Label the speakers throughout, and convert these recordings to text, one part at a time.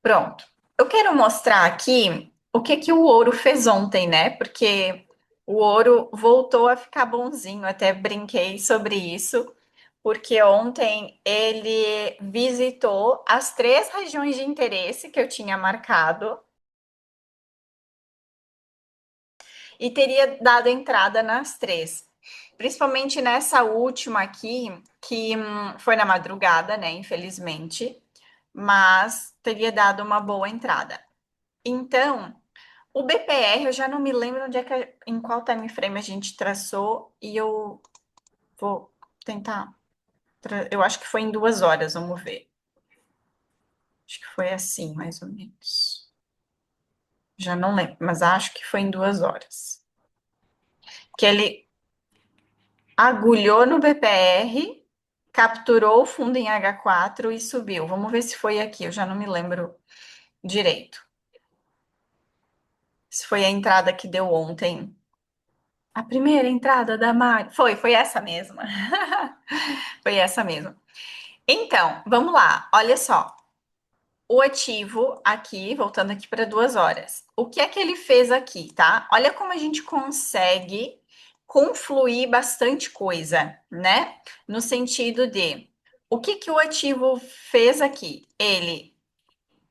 Speaker 1: Pronto. Eu quero mostrar aqui o que que o ouro fez ontem, né? Porque o ouro voltou a ficar bonzinho. Até brinquei sobre isso, porque ontem ele visitou as três regiões de interesse que eu tinha marcado e teria dado entrada nas três. Principalmente nessa última aqui, que foi na madrugada, né? Infelizmente, mas teria dado uma boa entrada. Então, o BPR, eu já não me lembro onde é que, em qual time frame a gente traçou, e eu vou tentar. Eu acho que foi em 2 horas, vamos ver. Acho que foi assim, mais ou menos. Já não lembro, mas acho que foi em 2 horas. Que ele agulhou no BPR, capturou o fundo em H4 e subiu. Vamos ver se foi aqui, eu já não me lembro direito. Se foi a entrada que deu ontem. A primeira entrada da Mari. Foi essa mesma. Foi essa mesma. Então, vamos lá. Olha só. O ativo aqui, voltando aqui para 2 horas. O que é que ele fez aqui, tá? Olha como a gente consegue confluir bastante coisa, né? No sentido de o que que o ativo fez aqui? Ele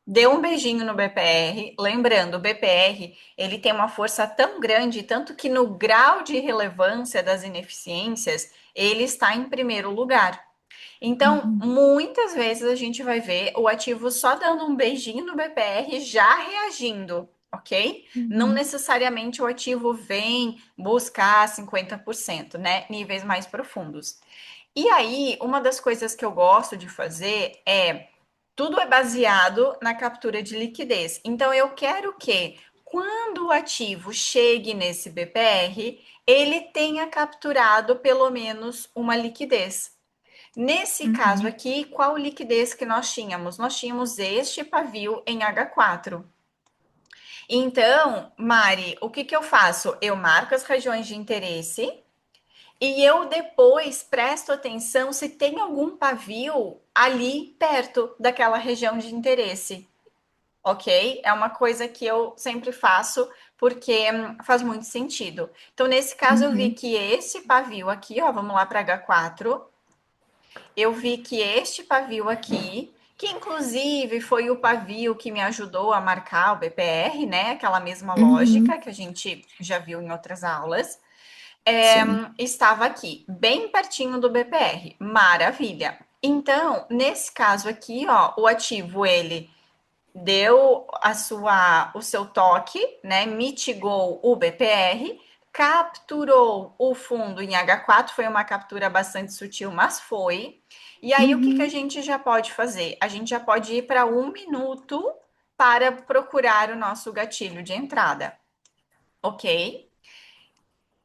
Speaker 1: deu um beijinho no BPR. Lembrando, o BPR ele tem uma força tão grande, tanto que no grau de relevância das ineficiências, ele está em primeiro lugar. Então,
Speaker 2: Uhum,
Speaker 1: muitas vezes a gente vai ver o ativo só dando um beijinho no BPR, já reagindo, ok? Não
Speaker 2: uhum,
Speaker 1: necessariamente o ativo vem buscar 50%, né? Níveis mais profundos. E aí, uma das coisas que eu gosto de fazer é tudo é baseado na captura de liquidez. Então, eu quero que quando o ativo chegue nesse BPR, ele tenha capturado pelo menos uma liquidez. Nesse caso
Speaker 2: uhum.
Speaker 1: aqui, qual liquidez que nós tínhamos? Nós tínhamos este pavio em H4. Então, Mari, o que que eu faço? Eu marco as regiões de interesse e eu depois presto atenção se tem algum pavio ali perto daquela região de interesse, ok? É uma coisa que eu sempre faço porque faz muito sentido. Então, nesse caso, eu vi
Speaker 2: Uhum.
Speaker 1: que esse pavio aqui, ó, vamos lá para H4. Eu vi que este pavio aqui, que inclusive foi o pavio que me ajudou a marcar o BPR, né? Aquela mesma
Speaker 2: Uhum.
Speaker 1: lógica que a gente já viu em outras aulas,
Speaker 2: Sim.
Speaker 1: estava aqui, bem pertinho do BPR. Maravilha. Então, nesse caso aqui, ó, o ativo ele deu o seu toque, né? Mitigou o BPR, capturou o fundo em H4, foi uma captura bastante sutil, mas foi. E aí, o que que a
Speaker 2: Uhum.
Speaker 1: gente já pode fazer? A gente já pode ir para 1 minuto para procurar o nosso gatilho de entrada, ok?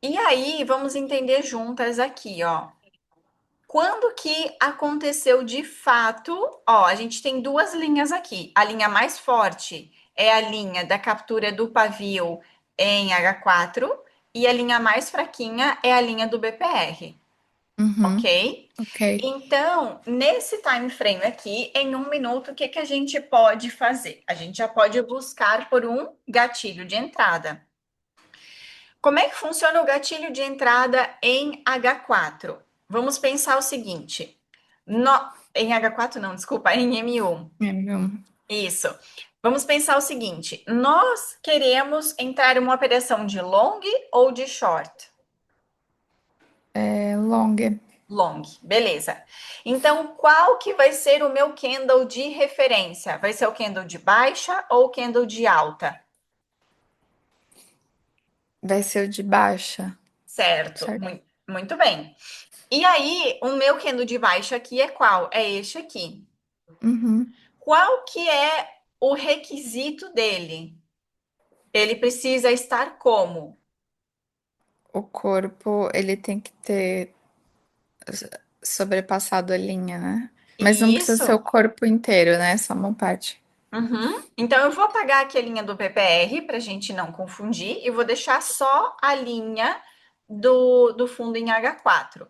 Speaker 1: E aí, vamos entender juntas aqui, ó. Quando que aconteceu de fato? Ó, a gente tem duas linhas aqui. A linha mais forte é a linha da captura do pavio em H4 e a linha mais fraquinha é a linha do BPR,
Speaker 2: Uhum.
Speaker 1: ok?
Speaker 2: Ok.
Speaker 1: Então, nesse time frame aqui, em 1 minuto, o que que a gente pode fazer? A gente já pode buscar por um gatilho de entrada. Como é que funciona o gatilho de entrada em H4? Vamos pensar o seguinte: em H4 não, desculpa, em M1.
Speaker 2: É, meu,
Speaker 1: Isso. Vamos pensar o seguinte: nós queremos entrar em uma operação de long ou de short?
Speaker 2: é long.
Speaker 1: Long, beleza. Então, qual que vai ser o meu candle de referência? Vai ser o candle de baixa ou o candle de alta?
Speaker 2: Vai ser o de baixa,
Speaker 1: Certo,
Speaker 2: certo?
Speaker 1: muito bem. E aí, o meu candle de baixa aqui é qual? É este aqui.
Speaker 2: Uhum.
Speaker 1: Qual que é o requisito dele? Ele precisa estar como?
Speaker 2: O corpo, ele tem que ter sobrepassado a linha, né? Mas não precisa ser o
Speaker 1: Isso.
Speaker 2: corpo inteiro, né? Só uma parte.
Speaker 1: Uhum. Então, eu vou apagar aqui a linha do PPR para a gente não confundir e vou deixar só a linha do fundo em H4.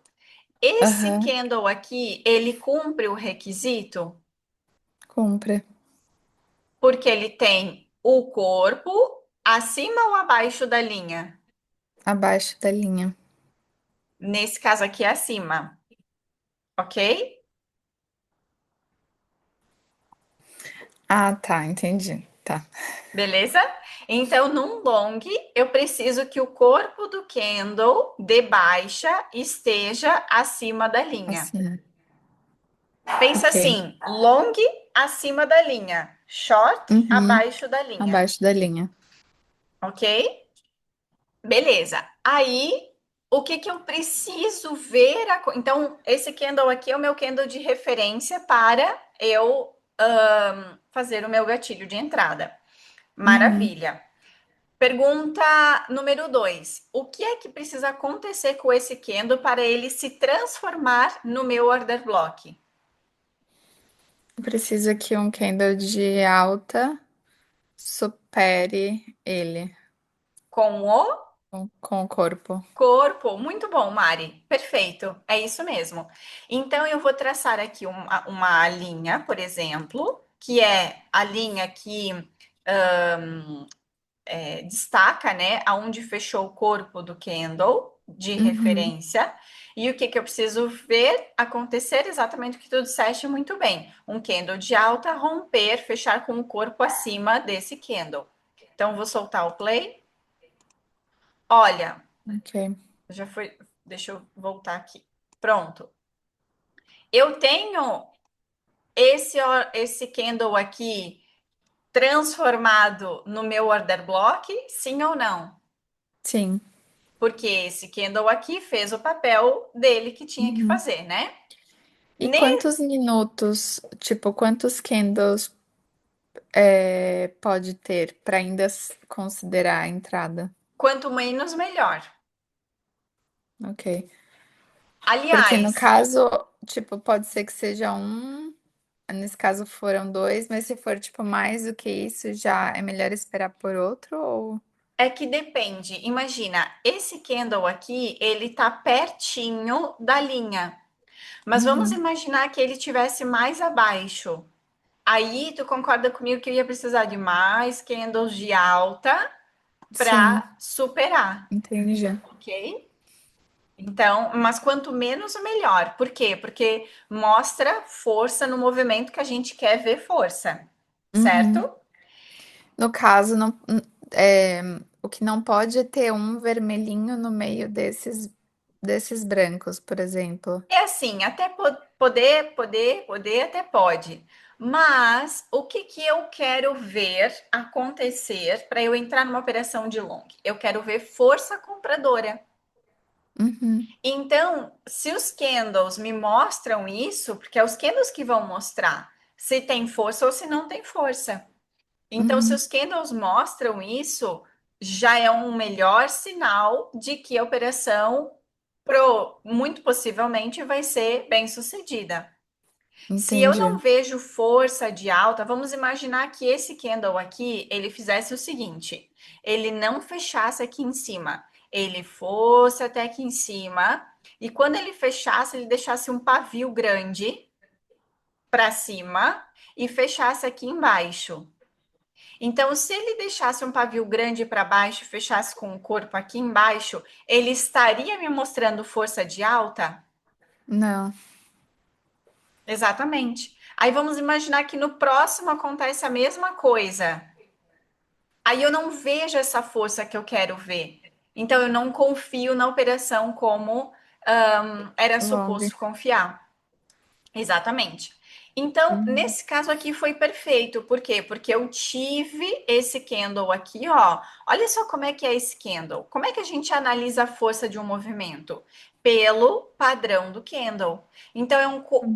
Speaker 1: Esse
Speaker 2: Aham.
Speaker 1: candle aqui, ele cumpre o requisito?
Speaker 2: Cumpre.
Speaker 1: Porque ele tem o corpo acima ou abaixo da linha?
Speaker 2: Abaixo da linha.
Speaker 1: Nesse caso aqui, acima, ok?
Speaker 2: Ah, tá, entendi. Tá.
Speaker 1: Beleza? Então, num long, eu preciso que o corpo do candle de baixa esteja acima da linha.
Speaker 2: Assim.
Speaker 1: Pensa
Speaker 2: Ok.
Speaker 1: assim, long acima da linha, short
Speaker 2: Uhum.
Speaker 1: abaixo da linha,
Speaker 2: Abaixo da linha.
Speaker 1: ok? Beleza. Aí, o que que eu preciso ver? Então, esse candle aqui é o meu candle de referência para eu fazer o meu gatilho de entrada.
Speaker 2: Uhum.
Speaker 1: Maravilha. Pergunta número 2. O que é que precisa acontecer com esse candle para ele se transformar no meu order block?
Speaker 2: Eu preciso que um candle de alta supere ele
Speaker 1: Com o
Speaker 2: com o corpo.
Speaker 1: corpo. Muito bom, Mari. Perfeito. É isso mesmo. Então, eu vou traçar aqui uma linha, por exemplo, que é a linha que destaca, né, aonde fechou o corpo do candle de
Speaker 2: Uhum.
Speaker 1: referência. E o que que eu preciso ver acontecer? Exatamente o que tu disseste muito bem. Um candle de alta romper, fechar com o corpo acima desse candle. Então, vou soltar o play. Olha,
Speaker 2: Ok.
Speaker 1: já foi. Deixa eu voltar aqui. Pronto. Eu tenho esse candle aqui transformado no meu order block, sim ou não?
Speaker 2: Sim.
Speaker 1: Porque esse candle aqui fez o papel dele que tinha que
Speaker 2: Uhum.
Speaker 1: fazer, né?
Speaker 2: E
Speaker 1: Ne
Speaker 2: quantos minutos, tipo, quantos candles pode ter para ainda considerar a entrada?
Speaker 1: Quanto menos, melhor.
Speaker 2: Ok. Porque no
Speaker 1: Aliás,
Speaker 2: caso, tipo, pode ser que seja um, nesse caso foram dois, mas se for, tipo, mais do que isso, já é melhor esperar por outro ou...
Speaker 1: é que depende. Imagina, esse candle aqui, ele tá pertinho da linha. Mas vamos
Speaker 2: Uhum.
Speaker 1: imaginar que ele tivesse mais abaixo. Aí, tu concorda comigo que eu ia precisar de mais candles de alta
Speaker 2: Sim,
Speaker 1: para superar,
Speaker 2: entendi.
Speaker 1: ok? Então, mas quanto menos, melhor. Por quê? Porque mostra força no movimento que a gente quer ver força,
Speaker 2: Uhum.
Speaker 1: certo?
Speaker 2: No caso, não, é, o que não pode é ter um vermelhinho no meio desses brancos, por exemplo.
Speaker 1: É assim, até poder, até pode. Mas o que que eu quero ver acontecer para eu entrar numa operação de long? Eu quero ver força compradora.
Speaker 2: Uhum.
Speaker 1: Então, se os candles me mostram isso, porque é os candles que vão mostrar se tem força ou se não tem força. Então, se
Speaker 2: Uhum.
Speaker 1: os candles mostram isso, já é um melhor sinal de que a operação muito possivelmente vai ser bem sucedida. Se eu não
Speaker 2: Entendi.
Speaker 1: vejo força de alta, vamos imaginar que esse candle aqui, ele fizesse o seguinte, ele não fechasse aqui em cima, ele fosse até aqui em cima, e quando ele fechasse, ele deixasse um pavio grande para cima e fechasse aqui embaixo. Então, se ele deixasse um pavio grande para baixo, fechasse com o corpo aqui embaixo, ele estaria me mostrando força de alta?
Speaker 2: Não.
Speaker 1: Exatamente. Aí vamos imaginar que no próximo acontece a mesma coisa. Aí eu não vejo essa força que eu quero ver. Então eu não confio na operação como era
Speaker 2: Long.
Speaker 1: suposto confiar. Exatamente. Então,
Speaker 2: Uhum.
Speaker 1: nesse caso aqui foi perfeito. Por quê? Porque eu tive esse candle aqui, ó. Olha só como é que é esse candle. Como é que a gente analisa a força de um movimento? Pelo padrão do candle. Então,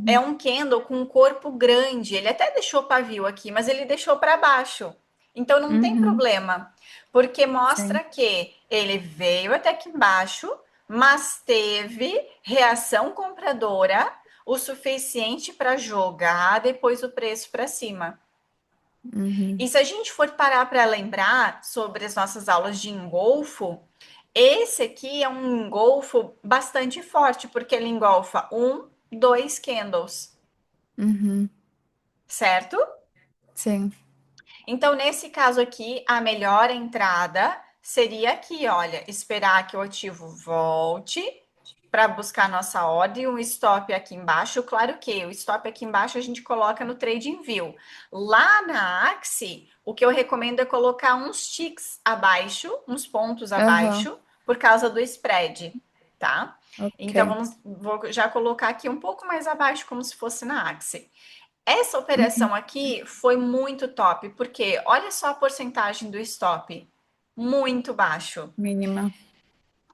Speaker 1: é
Speaker 2: Uhum.
Speaker 1: um candle com um corpo grande. Ele até deixou pavio aqui, mas ele deixou para baixo. Então, não tem
Speaker 2: Uhum.
Speaker 1: problema, porque
Speaker 2: Sim.
Speaker 1: mostra que ele veio até aqui embaixo, mas teve reação compradora o suficiente para jogar depois o preço para cima.
Speaker 2: Uhum.
Speaker 1: E se a gente for parar para lembrar sobre as nossas aulas de engolfo, esse aqui é um engolfo bastante forte, porque ele engolfa um, dois candles,
Speaker 2: Uhum.
Speaker 1: certo?
Speaker 2: Sim.
Speaker 1: Então, nesse caso aqui, a melhor entrada seria aqui, olha, esperar que o ativo volte para buscar nossa ordem, um stop aqui embaixo. Claro que o stop aqui embaixo a gente coloca no TradingView. Lá na Axie, o que eu recomendo é colocar uns ticks abaixo, uns pontos
Speaker 2: Aham,
Speaker 1: abaixo, por causa do spread, tá? Então,
Speaker 2: ok.
Speaker 1: vou já colocar aqui um pouco mais abaixo, como se fosse na Axie. Essa
Speaker 2: Uhum.
Speaker 1: operação aqui foi muito top, porque olha só a porcentagem do stop, muito baixo.
Speaker 2: Mínima.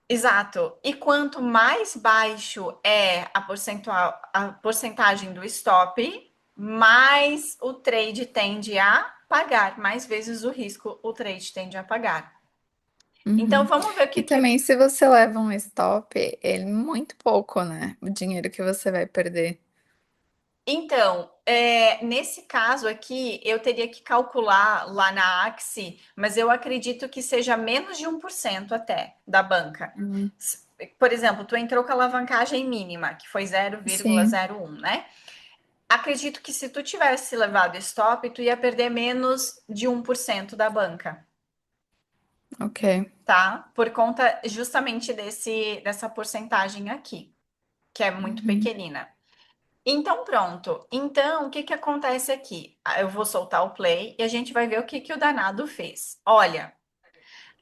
Speaker 1: Exato. E quanto mais baixo é a percentual, a porcentagem do stop, mais o trade tende a pagar, mais vezes o risco o trade tende a pagar. Então
Speaker 2: Uhum.
Speaker 1: vamos ver o
Speaker 2: E
Speaker 1: que que
Speaker 2: também, se você leva um stop, ele é muito pouco, né? O dinheiro que você vai perder.
Speaker 1: Então, nesse caso aqui, eu teria que calcular lá na Axie, mas eu acredito que seja menos de 1% até da banca.
Speaker 2: Uhum.
Speaker 1: Por exemplo, tu entrou com a alavancagem mínima, que foi
Speaker 2: Sim,
Speaker 1: 0,01, né? Acredito que se tu tivesse levado stop, tu ia perder menos de 1% da banca,
Speaker 2: ok.
Speaker 1: tá? Por conta justamente dessa porcentagem aqui, que é muito
Speaker 2: Uhum.
Speaker 1: pequenina. Então, pronto. Então, o que que acontece aqui? Eu vou soltar o play e a gente vai ver o que que o danado fez. Olha,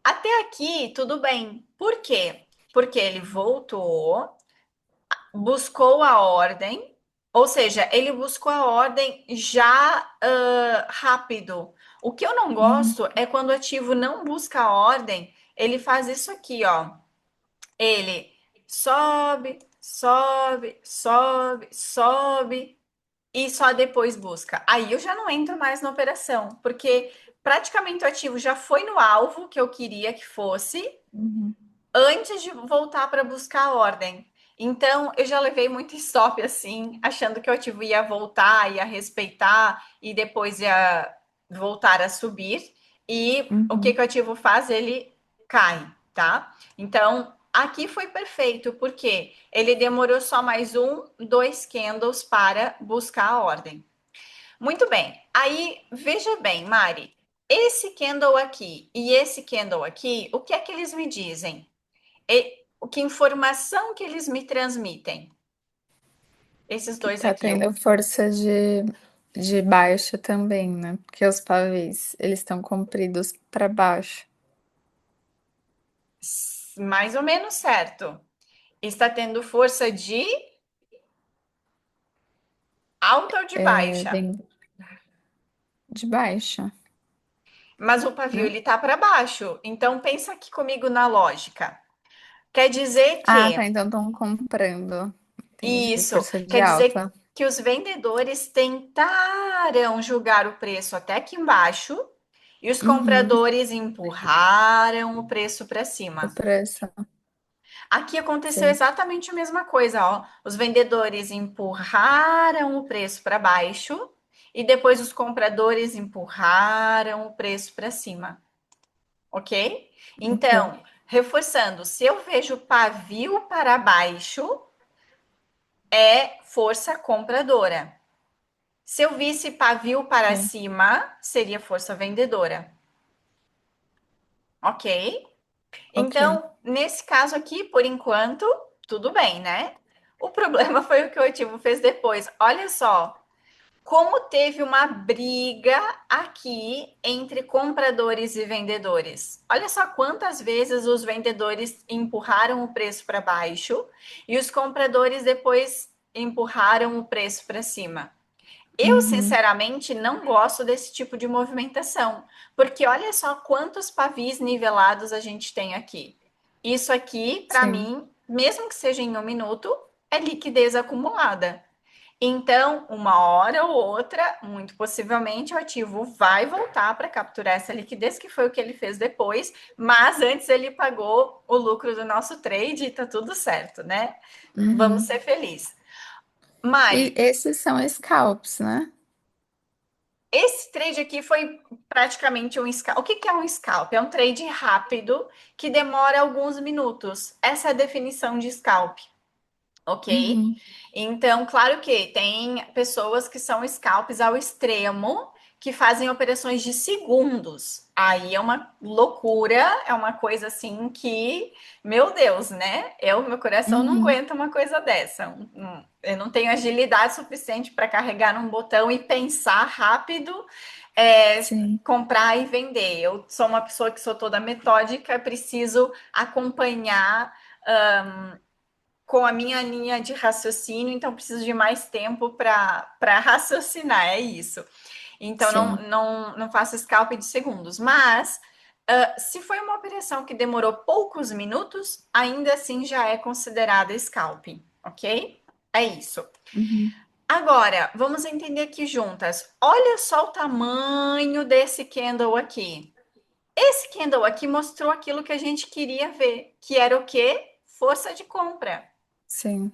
Speaker 1: até aqui tudo bem. Por quê? Porque ele voltou, buscou a ordem, ou seja, ele buscou a ordem já rápido. O que eu não
Speaker 2: Uhum.
Speaker 1: gosto é quando o ativo não busca a ordem, ele faz isso aqui, ó. Ele sobe, sobe, sobe, sobe e só depois busca. Aí eu já não entro mais na operação, porque praticamente o ativo já foi no alvo que eu queria que fosse
Speaker 2: Uhum.
Speaker 1: antes de voltar para buscar a ordem. Então eu já levei muito stop assim, achando que o ativo ia voltar, ia respeitar e depois ia voltar a subir. E o que,
Speaker 2: Uhum.
Speaker 1: que o ativo faz? Ele cai, tá? Então aqui foi perfeito, porque ele demorou só mais um, dois candles para buscar a ordem. Muito bem. Aí, veja bem, Mari, esse candle aqui e esse candle aqui, o que é que eles me dizem? Que informação que eles me transmitem? Esses
Speaker 2: Que
Speaker 1: dois
Speaker 2: tá
Speaker 1: aqui.
Speaker 2: tendo força de baixa também, né? Porque os pavês, eles estão compridos para baixo.
Speaker 1: Mais ou menos certo. Está tendo força de alta ou de
Speaker 2: É,
Speaker 1: baixa?
Speaker 2: vem de baixa,
Speaker 1: Mas o pavio
Speaker 2: né?
Speaker 1: ele tá para baixo. Então pensa aqui comigo na lógica. Quer dizer
Speaker 2: Ah, tá.
Speaker 1: que
Speaker 2: Então estão comprando. Entendi.
Speaker 1: isso
Speaker 2: Força de
Speaker 1: quer dizer
Speaker 2: alta.
Speaker 1: que os vendedores tentaram julgar o preço até aqui embaixo e os
Speaker 2: Uhum.
Speaker 1: compradores empurraram o preço para
Speaker 2: O
Speaker 1: cima.
Speaker 2: preço.
Speaker 1: Aqui aconteceu
Speaker 2: Sei.
Speaker 1: exatamente a mesma coisa, ó. Os vendedores empurraram o preço para baixo e depois os compradores empurraram o preço para cima, ok?
Speaker 2: Ok.
Speaker 1: Então, reforçando, se eu vejo pavio para baixo, é força compradora. Se eu visse pavio para
Speaker 2: Ok.
Speaker 1: cima, seria força vendedora, ok?
Speaker 2: Ok.
Speaker 1: Então, nesse caso aqui, por enquanto, tudo bem, né? O problema foi o que o ativo fez depois. Olha só, como teve uma briga aqui entre compradores e vendedores. Olha só quantas vezes os vendedores empurraram o preço para baixo e os compradores depois empurraram o preço para cima. Eu,
Speaker 2: Uhum.
Speaker 1: sinceramente, não gosto desse tipo de movimentação, porque olha só quantos pavis nivelados a gente tem aqui. Isso aqui, para
Speaker 2: Sim.
Speaker 1: mim, mesmo que seja em um minuto, é liquidez acumulada. Então, uma hora ou outra, muito possivelmente, o ativo vai voltar para capturar essa liquidez, que foi o que ele fez depois, mas antes ele pagou o lucro do nosso trade e tá tudo certo, né? Vamos
Speaker 2: Uhum.
Speaker 1: ser felizes.
Speaker 2: E
Speaker 1: Mari,
Speaker 2: esses são scalps, né?
Speaker 1: esse trade aqui foi praticamente um scalp. O que que é um scalp? É um trade rápido que demora alguns minutos. Essa é a definição de scalp, ok?
Speaker 2: Uhum.
Speaker 1: Então, claro que tem pessoas que são scalps ao extremo, que fazem operações de segundos. Aí é uma loucura, é uma coisa assim que, meu Deus, né? Meu coração não
Speaker 2: Uhum.
Speaker 1: aguenta uma coisa dessa. Eu não tenho agilidade suficiente para carregar num botão e pensar rápido, é,
Speaker 2: Sim,
Speaker 1: comprar e vender. Eu sou uma pessoa que sou toda metódica, preciso acompanhar com a minha linha de raciocínio, então preciso de mais tempo para raciocinar, é isso. Então
Speaker 2: sim.
Speaker 1: não faço scalp de segundos, mas se foi uma operação que demorou poucos minutos, ainda assim já é considerada scalp, ok? É isso.
Speaker 2: Uhum.
Speaker 1: Agora, vamos entender aqui juntas. Olha só o tamanho desse candle aqui. Esse candle aqui mostrou aquilo que a gente queria ver, que era o quê? Força de compra.
Speaker 2: Sim.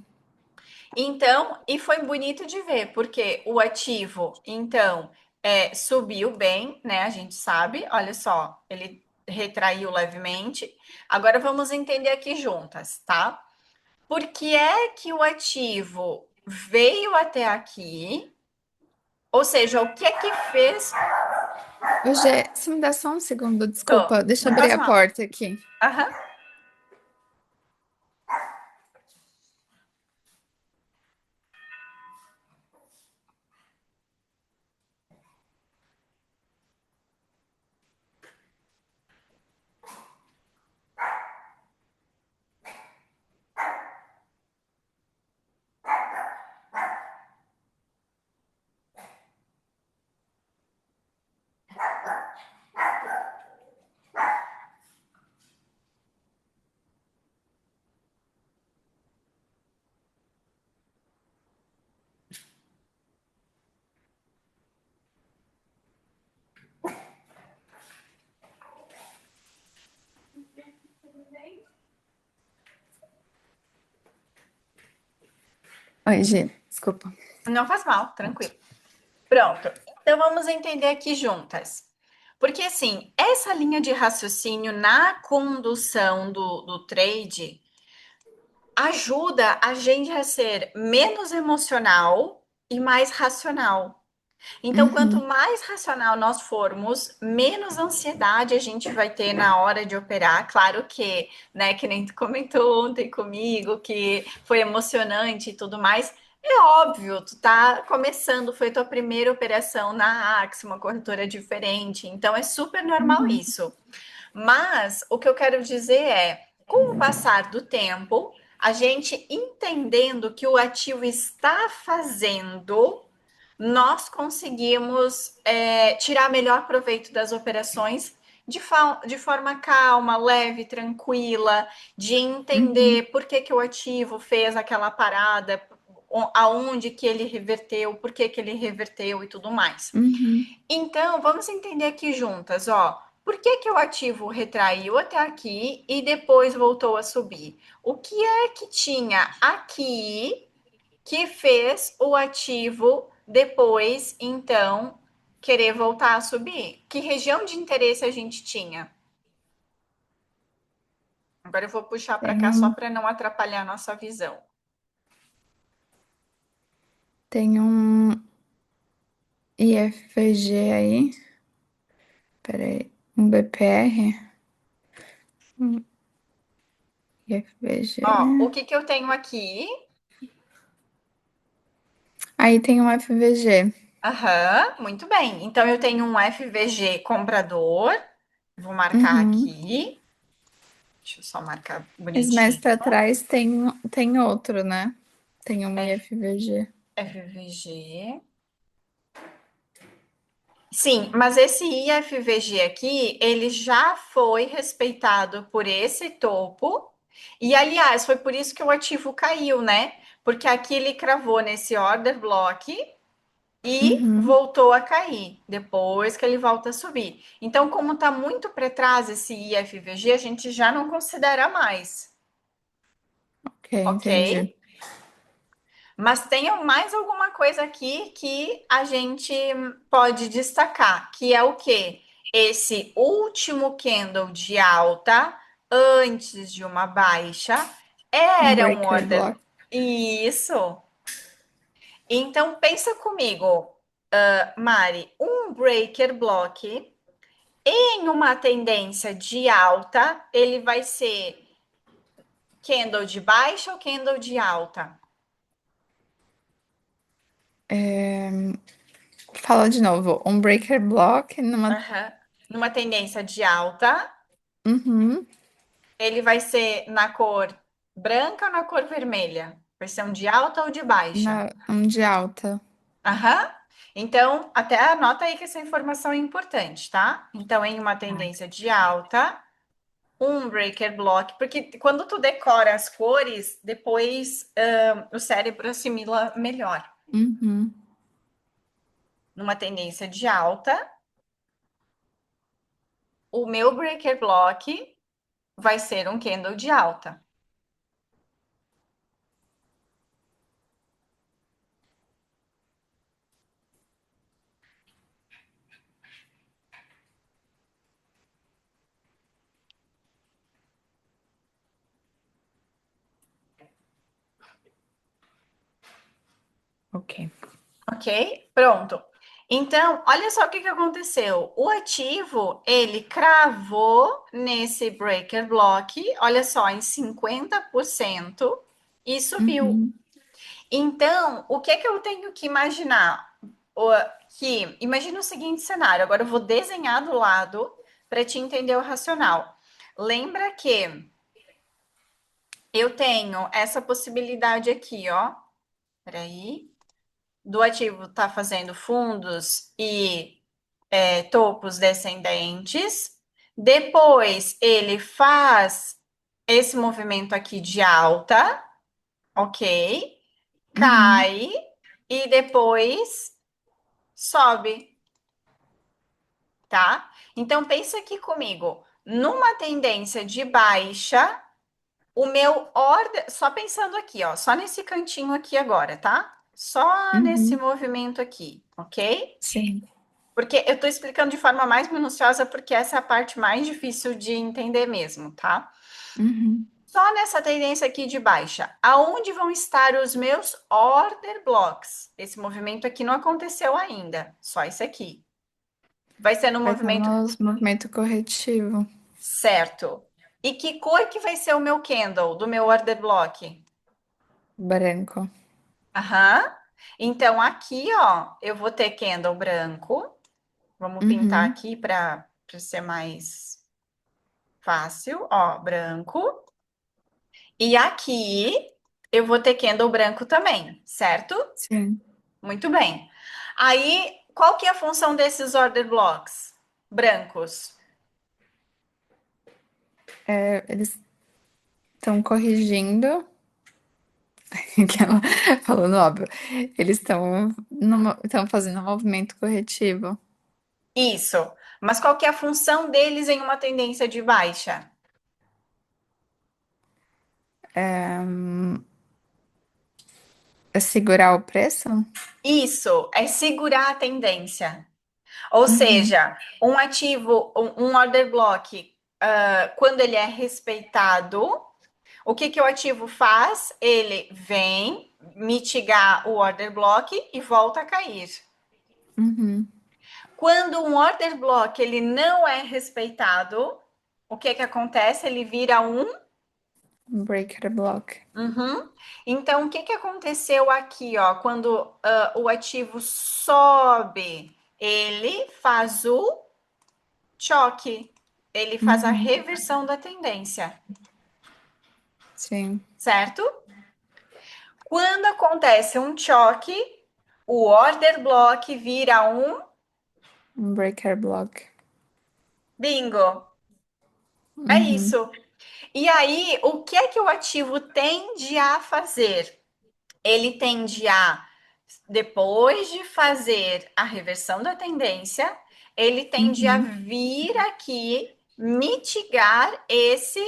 Speaker 1: Então, e foi bonito de ver, porque o ativo, então, subiu bem, né? A gente sabe, olha só, ele retraiu levemente. Agora vamos entender aqui juntas, tá? Por que é que o ativo veio até aqui? Ou seja, o que é que fez?
Speaker 2: Hoje, se me dá só um segundo,
Speaker 1: Tô,
Speaker 2: desculpa, deixa eu
Speaker 1: não
Speaker 2: abrir
Speaker 1: faz
Speaker 2: a
Speaker 1: mal.
Speaker 2: porta aqui.
Speaker 1: Aham.
Speaker 2: Oi, Gi, desculpa.
Speaker 1: Não faz mal, tranquilo. Pronto. Então vamos entender aqui juntas. Porque assim, essa linha de raciocínio na condução do trade ajuda a gente a ser menos emocional e mais racional. Então, quanto
Speaker 2: Uhum.
Speaker 1: mais racional nós formos, menos ansiedade a gente vai ter na hora de operar. Claro que, né, que nem tu comentou ontem comigo, que foi emocionante e tudo mais. É óbvio, tu tá começando, foi tua primeira operação na Axie, uma corretora diferente, então é super normal
Speaker 2: Uhum.
Speaker 1: isso. Mas o que eu quero dizer é, com o passar do tempo, a gente entendendo o que o ativo está fazendo, nós conseguimos tirar melhor proveito das operações de forma calma, leve, tranquila, de
Speaker 2: Uhum.
Speaker 1: entender por que, que o ativo fez aquela parada, aonde que ele reverteu, por que, que ele reverteu e tudo mais.
Speaker 2: Uhum.
Speaker 1: Então, vamos entender aqui juntas, ó. Por que que o ativo retraiu até aqui e depois voltou a subir? O que é que tinha aqui que fez o ativo depois, então, querer voltar a subir? Que região de interesse a gente tinha? Agora eu vou puxar para cá só
Speaker 2: Tem,
Speaker 1: para não atrapalhar a nossa visão.
Speaker 2: tem um IFG aí. Peraí. Um BPR. Um
Speaker 1: Ó, o
Speaker 2: IFVG.
Speaker 1: que que eu tenho aqui?
Speaker 2: Aí tem um FVG.
Speaker 1: Aham, muito bem. Então eu tenho um FVG comprador. Vou marcar
Speaker 2: Uhum.
Speaker 1: aqui. Deixa eu só marcar
Speaker 2: Mas mais
Speaker 1: bonitinho.
Speaker 2: pra trás tem outro, né? Tem um IFVG.
Speaker 1: FVG. Sim, mas esse IFVG aqui, ele já foi respeitado por esse topo. E, aliás, foi por isso que o ativo caiu, né? Porque aqui ele cravou nesse order block e
Speaker 2: Uhum.
Speaker 1: voltou a cair, depois que ele volta a subir. Então, como está muito para trás esse IFVG, a gente já não considera mais,
Speaker 2: Ok,
Speaker 1: ok?
Speaker 2: entendi.
Speaker 1: Mas tem mais alguma coisa aqui que a gente pode destacar, que é o quê? Esse último candle de alta antes de uma baixa
Speaker 2: Um
Speaker 1: era um
Speaker 2: breaker
Speaker 1: order.
Speaker 2: block.
Speaker 1: Isso. Então pensa comigo. Mari, um breaker block em uma tendência de alta, ele vai ser candle de baixa ou candle de alta?
Speaker 2: Fala de novo. Um breaker block numa.
Speaker 1: Aham. Numa tendência de alta,
Speaker 2: Uhum.
Speaker 1: ele vai ser na cor branca ou na cor vermelha? Vai ser um de alta ou de baixa?
Speaker 2: Um de alta.
Speaker 1: Aham. Então, até anota aí que essa informação é importante, tá? Então, em uma tendência de alta, um breaker block, porque quando tu decora as cores, depois o cérebro assimila melhor.
Speaker 2: Uhum.
Speaker 1: Numa tendência de alta, o meu breaker block vai ser um candle de alta.
Speaker 2: Ok.
Speaker 1: Ok? Pronto. Então, olha só o que que aconteceu. O ativo, ele cravou nesse breaker block, olha só, em 50% e subiu.
Speaker 2: Uhum.
Speaker 1: Então, o que que eu tenho que imaginar? O- imagina o seguinte cenário. Agora eu vou desenhar do lado para te entender o racional. Lembra que eu tenho essa possibilidade aqui, ó. Peraí. Do ativo tá fazendo fundos e topos descendentes. Depois ele faz esse movimento aqui de alta, ok?
Speaker 2: Uhum.
Speaker 1: Cai e depois sobe, tá? Então pensa aqui comigo. Numa tendência de baixa, o meu order, só pensando aqui, ó, só nesse cantinho aqui agora, tá? Só nesse
Speaker 2: Uhum.
Speaker 1: movimento aqui, ok?
Speaker 2: Sim.
Speaker 1: Porque eu estou explicando de forma mais minuciosa, porque essa é a parte mais difícil de entender mesmo, tá?
Speaker 2: Uhum.
Speaker 1: Só nessa tendência aqui de baixa, aonde vão estar os meus order blocks? Esse movimento aqui não aconteceu ainda, só esse aqui. Vai ser no
Speaker 2: Vai estar
Speaker 1: movimento
Speaker 2: no movimento corretivo.
Speaker 1: certo. E que cor que vai ser o meu candle do meu order block?
Speaker 2: Branco.
Speaker 1: Aham. Então aqui, ó, eu vou ter candle branco. Vamos pintar
Speaker 2: Uhum.
Speaker 1: aqui para ser mais fácil, ó, branco. E aqui eu vou ter candle branco também, certo?
Speaker 2: Sim.
Speaker 1: Muito bem. Aí, qual que é a função desses order blocks brancos?
Speaker 2: Eles estão corrigindo. Aquela, falando óbvio. Eles estão fazendo um movimento corretivo.
Speaker 1: Isso. Mas qual que é a função deles em uma tendência de baixa?
Speaker 2: É segurar o preço?
Speaker 1: Isso é segurar a tendência. Ou
Speaker 2: Uhum.
Speaker 1: seja, um ativo, um order block, quando ele é respeitado, o que que o ativo faz? Ele vem mitigar o order block e volta a cair.
Speaker 2: Uhum.
Speaker 1: Quando um order block ele não é respeitado, o que que acontece? Ele vira um.
Speaker 2: Breaker block.
Speaker 1: Uhum. Então, o que que aconteceu aqui, ó? Quando o ativo sobe, ele faz o choque, ele faz a
Speaker 2: Uhum.
Speaker 1: reversão da tendência,
Speaker 2: Sim.
Speaker 1: certo? Quando acontece um choque, o order block vira um
Speaker 2: Um breaker block.
Speaker 1: bingo. É
Speaker 2: Uhum.
Speaker 1: isso. E aí, o que é que o ativo tende a fazer? Ele tende a, depois de fazer a reversão da tendência, ele tende a
Speaker 2: Uhum.
Speaker 1: vir aqui mitigar esse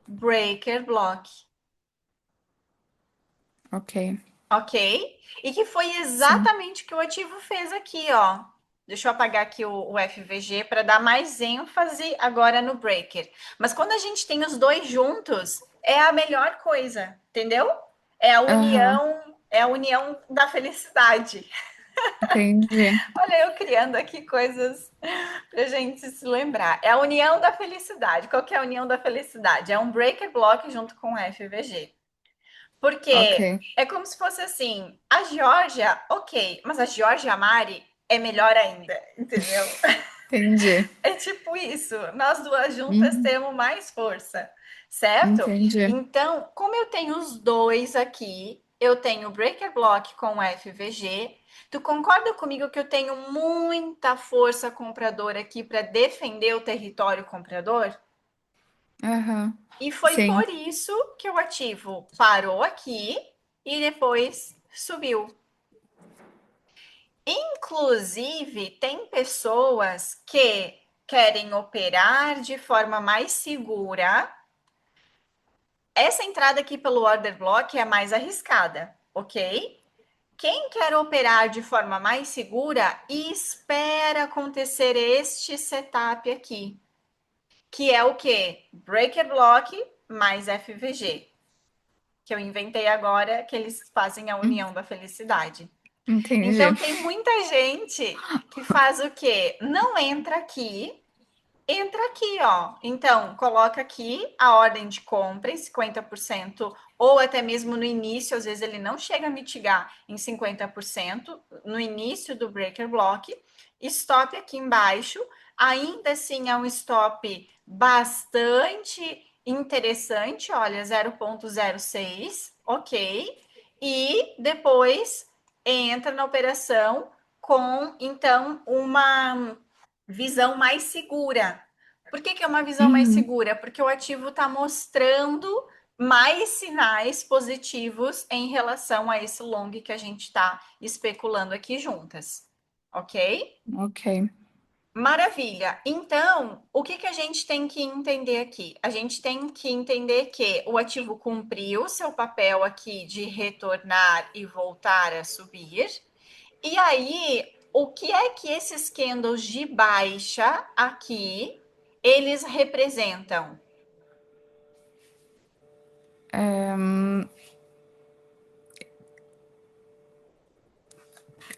Speaker 1: breaker block,
Speaker 2: Ok.
Speaker 1: ok? E que foi
Speaker 2: Sim.
Speaker 1: exatamente o que o ativo fez aqui, ó. Deixa eu apagar aqui o FVG para dar mais ênfase agora no breaker. Mas quando a gente tem os dois juntos, é a melhor coisa, entendeu?
Speaker 2: Aham.
Speaker 1: É a união da felicidade.
Speaker 2: entendi.
Speaker 1: Olha, eu criando aqui coisas pra gente se lembrar. É a união da felicidade. Qual que é a união da felicidade? É um breaker block junto com o FVG.
Speaker 2: Ok,
Speaker 1: Porque é como se fosse assim, a Georgia, ok, mas a Georgia e a Mari é melhor ainda, entendeu?
Speaker 2: entendi.
Speaker 1: É tipo isso, nós duas juntas
Speaker 2: Uhum,
Speaker 1: temos mais força, certo?
Speaker 2: entendi.
Speaker 1: Então, como eu tenho os dois aqui, eu tenho o Breaker Block com o FVG. Tu concorda comigo que eu tenho muita força compradora aqui para defender o território comprador?
Speaker 2: Aham,
Speaker 1: E foi
Speaker 2: sim.
Speaker 1: por isso que o ativo parou aqui e depois subiu. Inclusive, tem pessoas que querem operar de forma mais segura. Essa entrada aqui pelo order block é a mais arriscada, ok? Quem quer operar de forma mais segura, espera acontecer este setup aqui, que é o que? Breaker block mais FVG, que eu inventei agora, que eles fazem a
Speaker 2: Hum,
Speaker 1: união da felicidade.
Speaker 2: entendi.
Speaker 1: Então tem muita gente que faz o quê? Não entra aqui, entra aqui, ó. Então, coloca aqui a ordem de compra em 50%, ou até mesmo no início, às vezes ele não chega a mitigar em 50%, no início do breaker block, stop aqui embaixo, ainda assim é um stop bastante interessante, olha, 0,06, ok? E depois entra na operação com, então, uma visão mais segura. Por que, que é uma visão mais
Speaker 2: Uhum,
Speaker 1: segura? Porque o ativo está mostrando mais sinais positivos em relação a esse long que a gente está especulando aqui juntas. Ok?
Speaker 2: ok.
Speaker 1: Maravilha. Então, o que, que a gente tem que entender aqui? A gente tem que entender que o ativo cumpriu seu papel aqui de retornar e voltar a subir. E aí, o que é que esses candles de baixa aqui eles representam?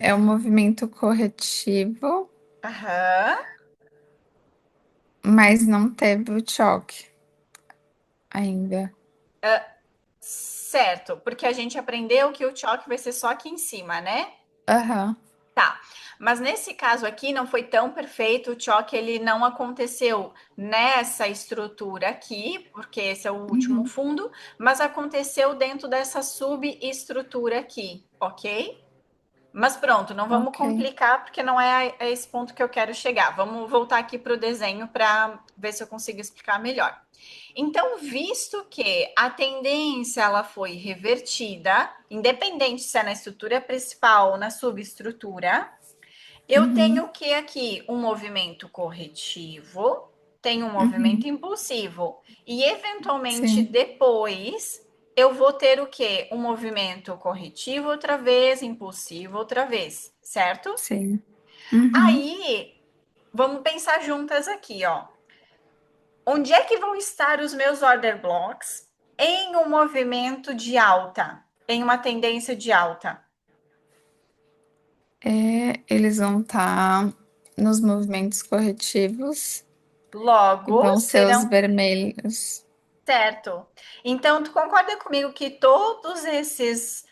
Speaker 2: É um movimento corretivo,
Speaker 1: Aham,
Speaker 2: mas não teve o choque ainda.
Speaker 1: certo, porque a gente aprendeu que o choque vai ser só aqui em cima, né?
Speaker 2: Aham,
Speaker 1: Tá. Mas nesse caso aqui não foi tão perfeito, o choque ele não aconteceu nessa estrutura aqui, porque esse é o último
Speaker 2: uhum,
Speaker 1: fundo, mas aconteceu dentro dessa subestrutura aqui, ok? Mas pronto, não vamos
Speaker 2: ok.
Speaker 1: complicar, porque não é a esse ponto que eu quero chegar. Vamos voltar aqui para o desenho para ver se eu consigo explicar melhor. Então, visto que a tendência ela foi revertida, independente se é na estrutura principal ou na subestrutura, eu
Speaker 2: Uhum,
Speaker 1: tenho que aqui um movimento corretivo, tenho um movimento
Speaker 2: uhum,
Speaker 1: impulsivo e eventualmente
Speaker 2: sim,
Speaker 1: depois eu vou ter o quê? Um movimento corretivo outra vez, impulsivo outra vez, certo?
Speaker 2: sim. Uhum.
Speaker 1: Aí, vamos pensar juntas aqui, ó. Onde é que vão estar os meus order blocks em um movimento de alta, em uma tendência de alta?
Speaker 2: É, eles vão estar nos movimentos corretivos e
Speaker 1: Logo,
Speaker 2: vão ser os
Speaker 1: serão
Speaker 2: vermelhos.
Speaker 1: certo. Então, tu concorda comigo que todos esses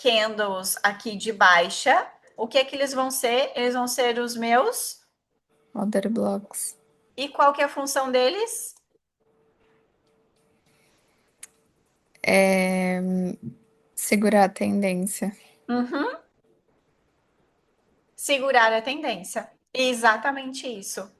Speaker 1: candles aqui de baixa, o que é que eles vão ser? Eles vão ser os meus.
Speaker 2: Order blocks.
Speaker 1: E qual que é a função deles?
Speaker 2: É, segurar a tendência.
Speaker 1: Uhum. Segurar a tendência. Exatamente isso.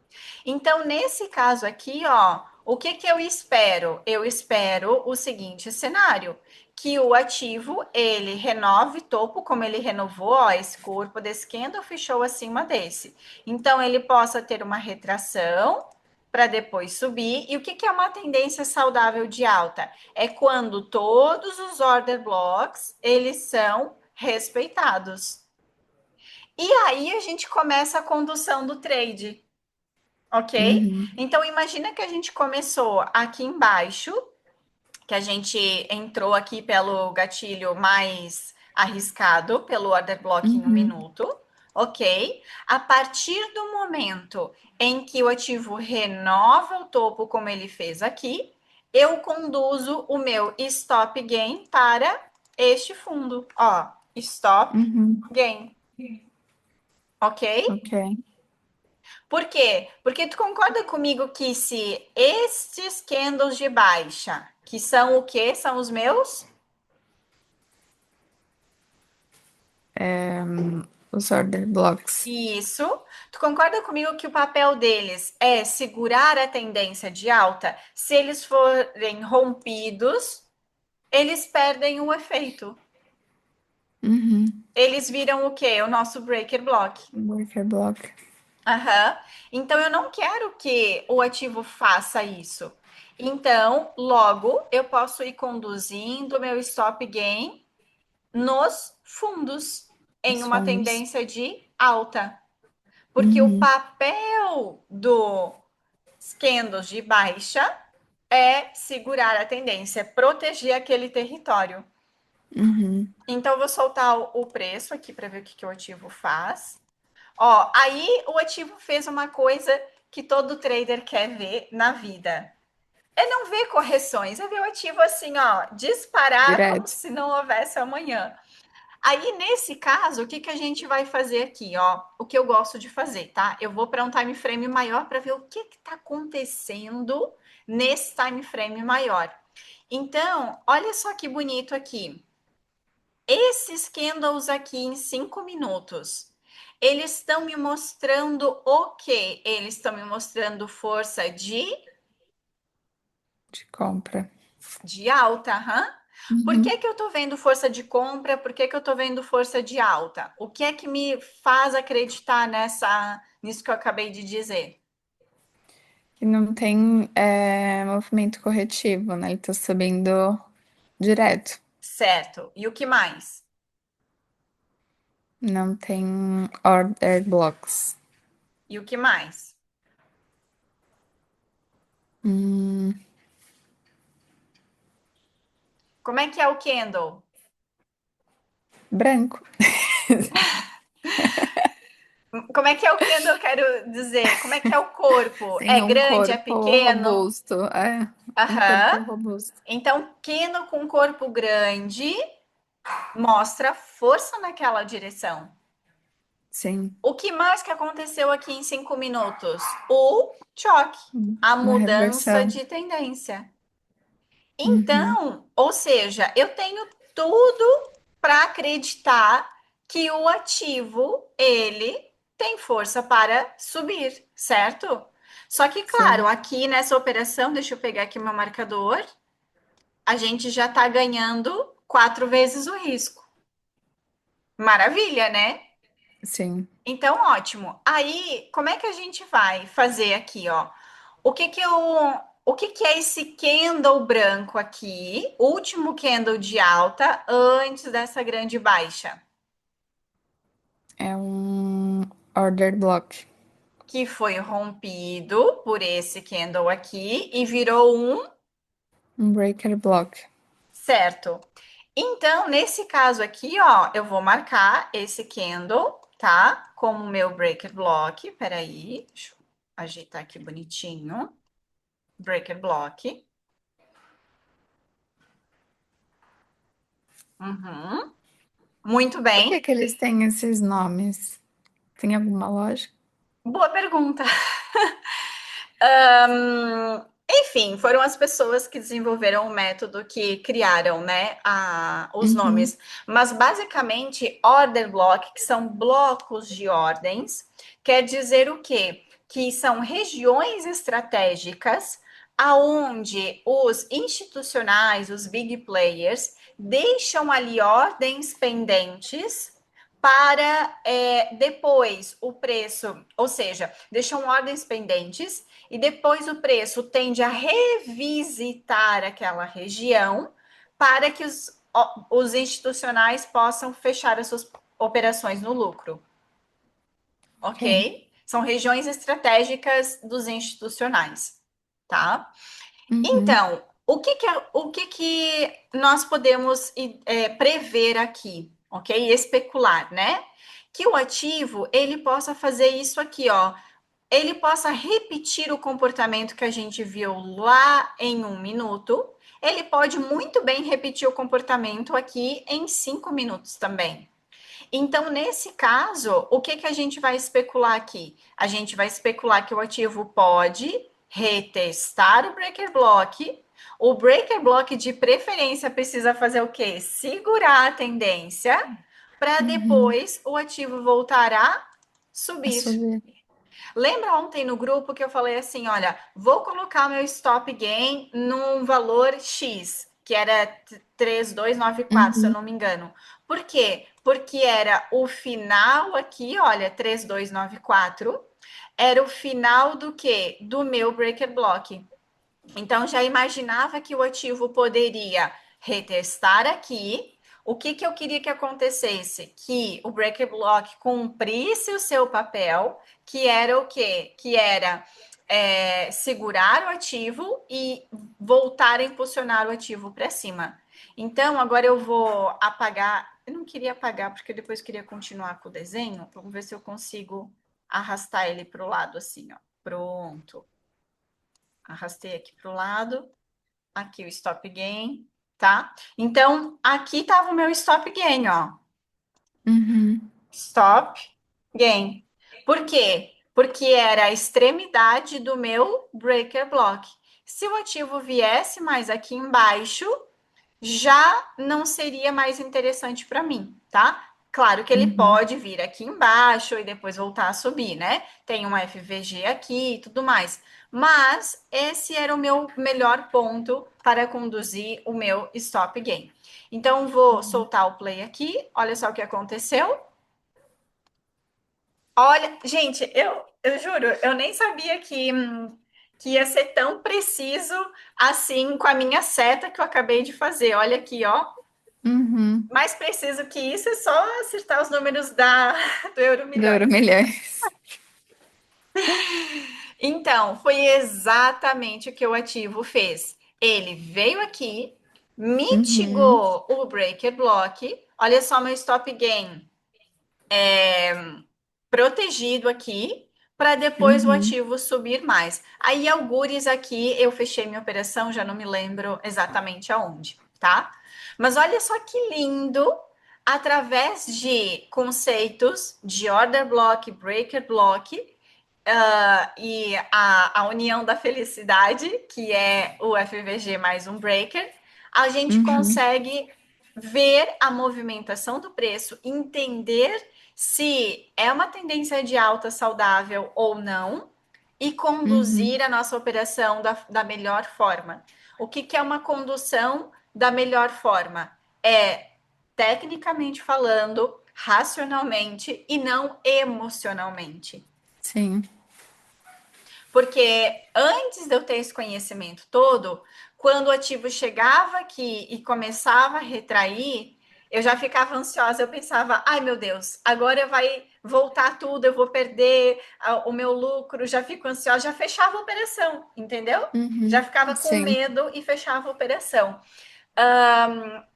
Speaker 1: Então, nesse caso aqui, ó, o que que eu espero? Eu espero o seguinte cenário, que o ativo, ele renove topo, como ele renovou, ó, esse corpo desse candle fechou acima desse. Então, ele possa ter uma retração para depois subir. E o que que é uma tendência saudável de alta? É quando todos os order blocks, eles são respeitados. E aí a gente começa a condução do trade, ok?
Speaker 2: Uhum,
Speaker 1: Então imagina que a gente começou aqui embaixo, que a gente entrou aqui pelo gatilho mais arriscado pelo order block em um
Speaker 2: Uhum.
Speaker 1: minuto, ok? A partir do momento em que o ativo renova o topo, como ele fez aqui, eu conduzo o meu stop gain para este fundo, ó, stop
Speaker 2: Uhum.
Speaker 1: gain, ok?
Speaker 2: Ok.
Speaker 1: Por quê? Porque tu concorda comigo que se estes candles de baixa, que são o quê? São os meus?
Speaker 2: Os order blocks.
Speaker 1: Isso. Tu concorda comigo que o papel deles é segurar a tendência de alta? Se eles forem rompidos, eles perdem o efeito.
Speaker 2: Uhum.
Speaker 1: Eles viram o quê? O nosso breaker block.
Speaker 2: Breaker block.
Speaker 1: Aham. Então eu não quero que o ativo faça isso. Então, logo, eu posso ir conduzindo o meu stop gain nos fundos em
Speaker 2: Os
Speaker 1: uma
Speaker 2: fundos.
Speaker 1: tendência de alta. Porque o
Speaker 2: Uhum.
Speaker 1: papel do candles de baixa é segurar a tendência, é proteger aquele território.
Speaker 2: Uhum.
Speaker 1: Então, eu vou soltar o preço aqui para ver o que o ativo faz. Ó, aí o ativo fez uma coisa que todo trader quer ver na vida. É não ver correções, é ver o ativo assim, ó, disparar como
Speaker 2: Direto.
Speaker 1: se não houvesse amanhã. Aí, nesse caso, o que que a gente vai fazer aqui, ó? O que eu gosto de fazer, tá? Eu vou para um time frame maior para ver o que que tá acontecendo nesse time frame maior. Então, olha só que bonito aqui. Esses candles aqui em 5 minutos, eles estão me mostrando o quê? Eles estão me mostrando força
Speaker 2: De compra.
Speaker 1: de alta, hã? Por
Speaker 2: Uhum.
Speaker 1: que que eu tô vendo força de compra? Por que que eu tô vendo força de alta? O que é que me faz acreditar nisso que eu acabei de dizer?
Speaker 2: E não tem movimento corretivo, né? Ele tá subindo direto.
Speaker 1: Certo. E o que mais?
Speaker 2: Não tem order blocks.
Speaker 1: E o que mais?
Speaker 2: Hum,
Speaker 1: Como é que é o candle?
Speaker 2: branco.
Speaker 1: Como é que é o candle, eu quero dizer? Como é que é o corpo? É
Speaker 2: Tem um
Speaker 1: grande, é
Speaker 2: corpo
Speaker 1: pequeno?
Speaker 2: robusto. É, um corpo
Speaker 1: Aham.
Speaker 2: robusto.
Speaker 1: Então, quino com corpo grande mostra força naquela direção.
Speaker 2: Sim.
Speaker 1: O que mais que aconteceu aqui em 5 minutos? O choque, a
Speaker 2: Uma
Speaker 1: mudança
Speaker 2: reversão.
Speaker 1: de tendência.
Speaker 2: Uhum.
Speaker 1: Então, ou seja, eu tenho tudo para acreditar que o ativo ele tem força para subir, certo? Só que, claro,
Speaker 2: Sim.
Speaker 1: aqui nessa operação, deixa eu pegar aqui meu marcador, a gente já está ganhando 4 vezes o risco. Maravilha, né?
Speaker 2: Sim.
Speaker 1: Então, ótimo. Aí, como é que a gente vai fazer aqui, ó? O que que é esse candle branco aqui? Último candle de alta antes dessa grande baixa,
Speaker 2: É um order block.
Speaker 1: que foi rompido por esse candle aqui e virou um
Speaker 2: Um breaker block.
Speaker 1: certo. Então, nesse caso aqui, ó, eu vou marcar esse candle, tá? Como meu breaker block. Peraí, deixa eu ajeitar aqui bonitinho. Breaker block. Uhum. Muito
Speaker 2: Por que
Speaker 1: bem.
Speaker 2: que eles têm esses nomes? Tem alguma lógica?
Speaker 1: Boa pergunta. Enfim, foram as pessoas que desenvolveram o método que criaram, né, os
Speaker 2: Uhum.
Speaker 1: nomes. Mas basicamente, order block, que são blocos de ordens, quer dizer o quê? Que são regiões estratégicas aonde os institucionais, os big players, deixam ali ordens pendentes para depois o preço, ou seja, deixam ordens pendentes e depois o preço tende a revisitar aquela região para que os institucionais possam fechar as suas operações no lucro,
Speaker 2: Ok.
Speaker 1: ok? São regiões estratégicas dos institucionais, tá?
Speaker 2: Uhum.
Speaker 1: Então, o que que nós podemos prever aqui? ok? Especular, né? Que o ativo ele possa fazer isso aqui, ó. Ele possa repetir o comportamento que a gente viu lá em 1 minuto. Ele pode muito bem repetir o comportamento aqui em 5 minutos também. Então, nesse caso, o que, que a gente vai especular aqui? A gente vai especular que o ativo pode retestar o breaker block. O breaker block, de preferência, precisa fazer o quê? Segurar a tendência para
Speaker 2: Uhum.
Speaker 1: depois o ativo voltar a
Speaker 2: A
Speaker 1: subir.
Speaker 2: subir.
Speaker 1: Lembra ontem no grupo que eu falei assim: olha, vou colocar meu stop gain num valor X, que era 3294, se eu
Speaker 2: Uhum.
Speaker 1: não me engano. Por quê? Porque era o final aqui, olha, 3294, era o final do quê? Do meu breaker block. Então, já imaginava que o ativo poderia retestar aqui. O que, que eu queria que acontecesse? Que o breaker block cumprisse o seu papel, que era o quê? Que era segurar o ativo e voltar a impulsionar o ativo para cima. Então, agora eu vou apagar. Eu não queria apagar, porque depois queria continuar com o desenho. Vamos ver se eu consigo arrastar ele para o lado assim, ó. Pronto. Arrastei aqui para o lado. Aqui o stop gain, tá? Então, aqui estava o meu stop gain, ó.
Speaker 2: Uhum.
Speaker 1: Stop gain. Por quê? Porque era a extremidade do meu breaker block. Se o ativo viesse mais aqui embaixo, já não seria mais interessante para mim, tá? Claro que ele
Speaker 2: Uhum.
Speaker 1: pode vir aqui embaixo e depois voltar a subir, né? Tem um FVG aqui e tudo mais. Mas esse era o meu melhor ponto para conduzir o meu stop gain. Então, vou
Speaker 2: Uhum.
Speaker 1: soltar o play aqui. Olha só o que aconteceu. Olha, gente, eu juro, eu nem sabia que ia ser tão preciso assim com a minha seta que eu acabei de fazer. Olha aqui, ó.
Speaker 2: Uhum.
Speaker 1: Mais preciso que isso é só acertar os números do Euro
Speaker 2: Do Euro
Speaker 1: Milhões.
Speaker 2: Milhões.
Speaker 1: Então, foi exatamente o que o ativo fez. Ele veio aqui,
Speaker 2: Uhum.
Speaker 1: mitigou o breaker block. Olha só meu stop gain protegido aqui, para depois o
Speaker 2: Uhum.
Speaker 1: ativo subir mais. Aí, algures aqui, eu fechei minha operação, já não me lembro exatamente aonde, tá? Mas olha só que lindo, através de conceitos de order block, breaker block, e a união da felicidade, que é o FVG mais um breaker, a gente
Speaker 2: Uhum.
Speaker 1: consegue ver a movimentação do preço, entender se é uma tendência de alta saudável ou não, e
Speaker 2: Uhum.
Speaker 1: conduzir a nossa operação da melhor forma. O que, que é uma condução da melhor forma? É tecnicamente falando, racionalmente e não emocionalmente.
Speaker 2: Sim.
Speaker 1: Porque antes de eu ter esse conhecimento todo, quando o ativo chegava aqui e começava a retrair, eu já ficava ansiosa. Eu pensava, ai meu Deus, agora vai voltar tudo, eu vou perder o meu lucro. Já fico ansiosa, já fechava a operação, entendeu? Já
Speaker 2: Uhum.
Speaker 1: ficava com
Speaker 2: Sim.
Speaker 1: medo e fechava a operação.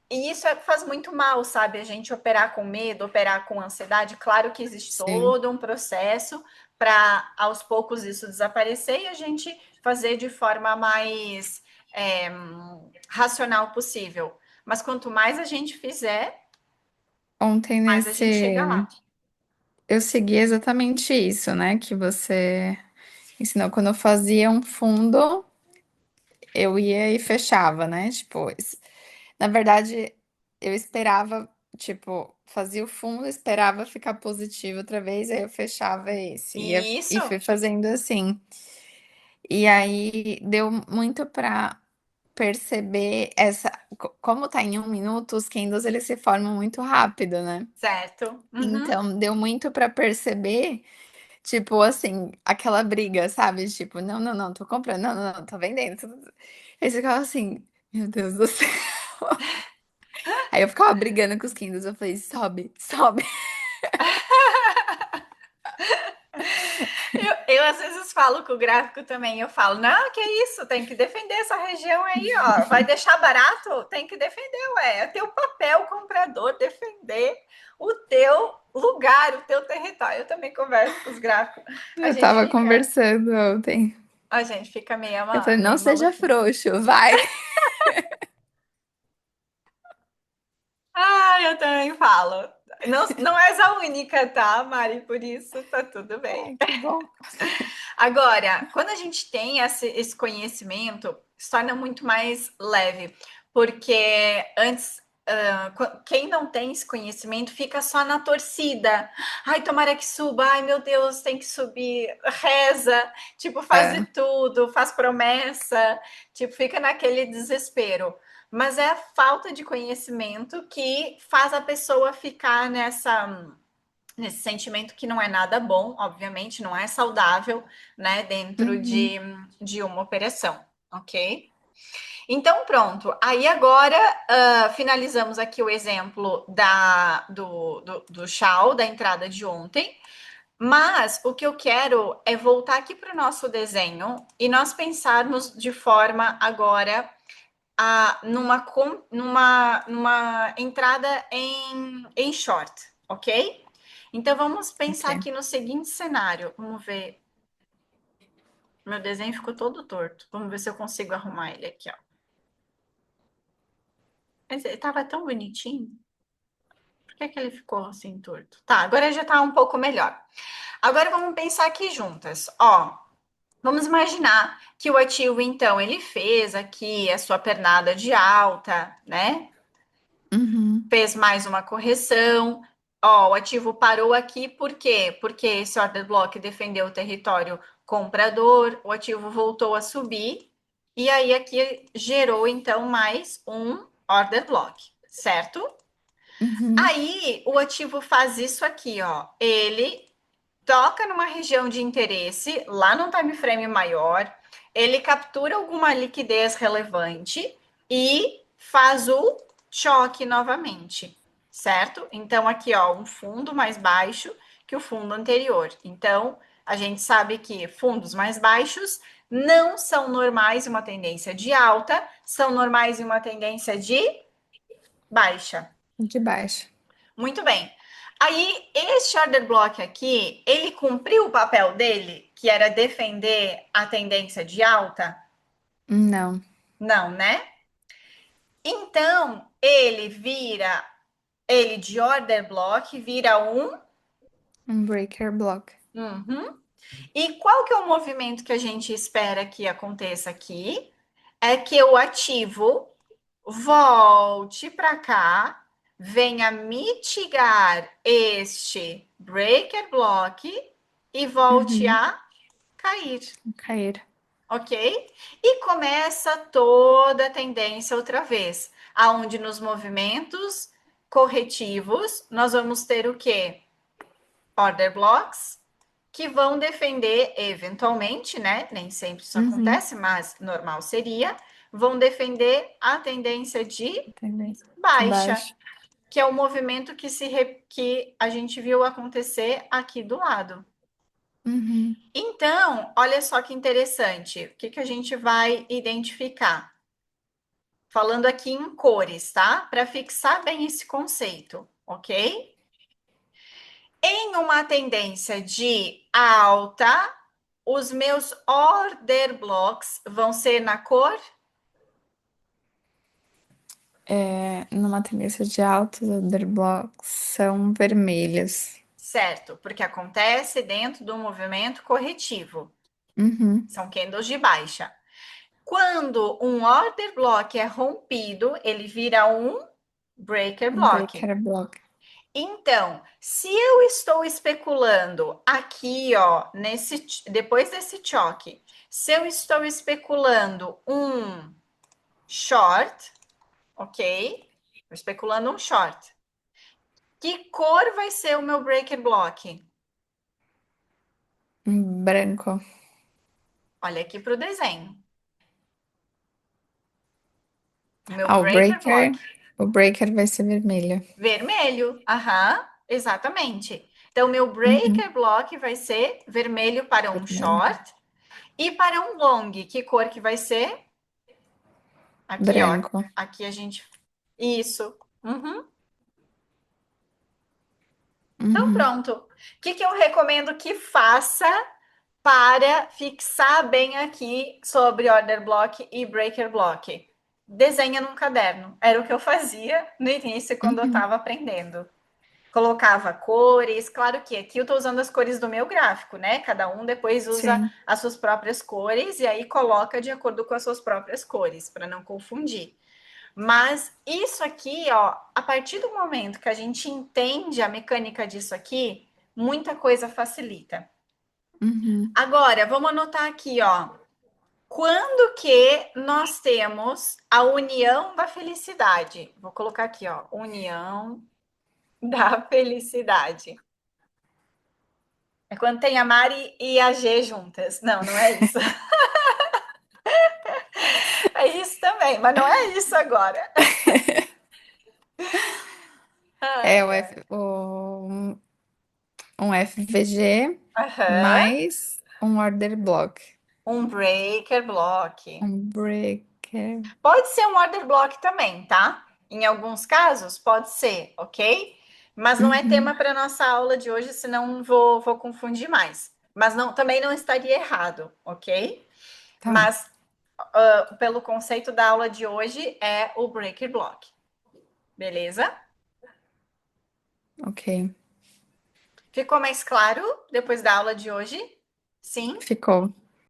Speaker 1: E isso faz muito mal, sabe? A gente operar com medo, operar com ansiedade. Claro que existe
Speaker 2: Sim.
Speaker 1: todo um processo para aos poucos isso desaparecer e a gente fazer de forma mais é, racional possível. Mas quanto mais a gente fizer,
Speaker 2: Ontem
Speaker 1: mais a gente chega
Speaker 2: nesse.
Speaker 1: lá.
Speaker 2: Eu segui exatamente isso, né? Que você ensinou. Quando eu fazia um fundo, eu ia e fechava, né? Tipo, na verdade, eu esperava, tipo, fazia o fundo, esperava ficar positivo outra vez, aí eu fechava esse. E
Speaker 1: Isso,
Speaker 2: fui fazendo assim. E aí deu muito pra perceber essa. Como tá em 1 minuto, os candles eles se formam muito rápido, né?
Speaker 1: certo? Uhum.
Speaker 2: Então deu muito pra perceber, tipo assim, aquela briga, sabe? Tipo, não, não, não, tô comprando, não, não, não, tô vendendo. Aí você ficava assim, meu Deus do céu. Aí eu ficava brigando com os Kindles, eu falei, sobe, sobe.
Speaker 1: Eu às vezes falo com o gráfico também. Eu falo, não, que isso, tem que defender essa região aí, ó. Vai deixar barato? Tem que defender, ué. É teu papel, comprador, defender o teu lugar, o teu território. Eu também converso com os gráficos. A
Speaker 2: Eu
Speaker 1: gente
Speaker 2: tava
Speaker 1: fica,
Speaker 2: conversando ontem.
Speaker 1: a gente fica
Speaker 2: Eu falei, não
Speaker 1: meio
Speaker 2: seja
Speaker 1: maluquinho.
Speaker 2: frouxo, vai.
Speaker 1: Ah, eu também falo. Não, não és a única, tá, Mari? Por isso tá tudo bem.
Speaker 2: Ai, que bom.
Speaker 1: Agora, quando a gente tem esse conhecimento, se torna muito mais leve, porque antes, quem não tem esse conhecimento fica só na torcida. Ai, tomara que suba, ai meu Deus, tem que subir, reza, tipo, faz de
Speaker 2: É.
Speaker 1: tudo, faz promessa, tipo, fica naquele desespero. Mas é a falta de conhecimento que faz a pessoa ficar nesse sentimento que não é nada bom, obviamente, não é saudável, né, dentro
Speaker 2: Uhum.
Speaker 1: de uma operação, ok? Então, pronto. Aí agora finalizamos aqui o exemplo do chau, da entrada de ontem. Mas o que eu quero é voltar aqui para o nosso desenho e nós pensarmos de forma agora numa entrada em short, ok? Então vamos pensar
Speaker 2: Ok.
Speaker 1: aqui no seguinte cenário. Vamos ver. Meu desenho ficou todo torto. Vamos ver se eu consigo arrumar ele aqui, ó. Mas ele tava tão bonitinho. Por que que ele ficou assim torto? Tá, agora já tá um pouco melhor. Agora vamos pensar aqui juntas. Ó, vamos imaginar que o ativo, então, ele fez aqui a sua pernada de alta, né?
Speaker 2: Uhum.
Speaker 1: Fez mais uma correção. Ó, o ativo parou aqui, por quê? Porque esse order block defendeu o território comprador, o ativo voltou a subir, e aí aqui gerou então mais um order block, certo?
Speaker 2: Uhum.
Speaker 1: Aí o ativo faz isso aqui, ó. Ele toca numa região de interesse, lá no time frame maior, ele captura alguma liquidez relevante e faz o choque novamente, certo? Então, aqui, ó, um fundo mais baixo que o fundo anterior. Então, a gente sabe que fundos mais baixos não são normais em uma tendência de alta, são normais em uma tendência de baixa.
Speaker 2: De baixo.
Speaker 1: Muito bem. Aí, esse order block aqui, ele cumpriu o papel dele, que era defender a tendência de alta?
Speaker 2: Não.
Speaker 1: Não, né? Então, ele de order block vira um.
Speaker 2: Um breaker block.
Speaker 1: Uhum. E qual que é o movimento que a gente espera que aconteça aqui? É que o ativo volte para cá, venha mitigar este breaker block e volte
Speaker 2: Uhum.
Speaker 1: a cair,
Speaker 2: Cair.
Speaker 1: ok? E começa toda a tendência outra vez, aonde nos movimentos corretivos nós vamos ter o quê? Order blocks que vão defender eventualmente, né? Nem sempre isso
Speaker 2: Uhum.
Speaker 1: acontece, mas normal seria, vão defender a tendência de
Speaker 2: Tendência. De
Speaker 1: baixa,
Speaker 2: baixo.
Speaker 1: que é o movimento que a gente viu acontecer aqui do lado.
Speaker 2: Uhum.
Speaker 1: Então, olha só que interessante. O que a gente vai identificar? Falando aqui em cores, tá? Para fixar bem esse conceito, ok? Em uma tendência de alta, os meus order blocks vão ser na cor
Speaker 2: Numa tendência de altos, order blocks são vermelhos.
Speaker 1: certo, porque acontece dentro do movimento corretivo.
Speaker 2: Uhum.
Speaker 1: São candles de baixa. Quando um order block é rompido, ele vira um breaker
Speaker 2: Um
Speaker 1: block.
Speaker 2: breaker block.
Speaker 1: Então, se eu estou especulando aqui, ó, depois desse choque, se eu estou especulando um short, ok? Estou especulando um short. Que cor vai ser o meu breaker block?
Speaker 2: Branco.
Speaker 1: Olha aqui para o desenho. O meu
Speaker 2: Ah,
Speaker 1: breaker block.
Speaker 2: o breaker vai ser vermelho.
Speaker 1: Vermelho. Aham, exatamente. Então, meu
Speaker 2: Uhum.
Speaker 1: breaker block vai ser vermelho para um
Speaker 2: Vermelho.
Speaker 1: short. E para um long, que cor que vai ser? Aqui, ó.
Speaker 2: Branco.
Speaker 1: Aqui a gente. Isso. Uhum. Então,
Speaker 2: Uhum.
Speaker 1: pronto. O que que eu recomendo que faça para fixar bem aqui sobre order block e breaker block? Desenha num caderno. Era o que eu fazia no início quando eu
Speaker 2: Uhum.
Speaker 1: estava aprendendo. Colocava cores, claro que aqui eu estou usando as cores do meu gráfico, né? Cada um depois usa
Speaker 2: Sim.
Speaker 1: as suas próprias cores e aí coloca de acordo com as suas próprias cores, para não confundir. Mas isso aqui, ó, a partir do momento que a gente entende a mecânica disso aqui, muita coisa facilita.
Speaker 2: Uhum.
Speaker 1: Agora, vamos anotar aqui, ó. Quando que nós temos a união da felicidade? Vou colocar aqui, ó, união da felicidade. É quando tem a Mari e a G juntas. Não, não é isso. É isso também, mas não é isso agora.
Speaker 2: É
Speaker 1: Ai, ai.
Speaker 2: um FVG
Speaker 1: Aham.
Speaker 2: mais um order block.
Speaker 1: Um breaker block.
Speaker 2: Um breaker.
Speaker 1: Pode ser um order block também, tá? Em alguns casos, pode ser, ok? Mas não é tema
Speaker 2: Uhum.
Speaker 1: para nossa aula de hoje, senão vou confundir mais. Mas não, também não estaria errado, ok?
Speaker 2: Tá,
Speaker 1: Mas pelo conceito da aula de hoje é o breaker block, beleza?
Speaker 2: ok.
Speaker 1: Ficou mais claro depois da aula de hoje? Sim?
Speaker 2: Ficou.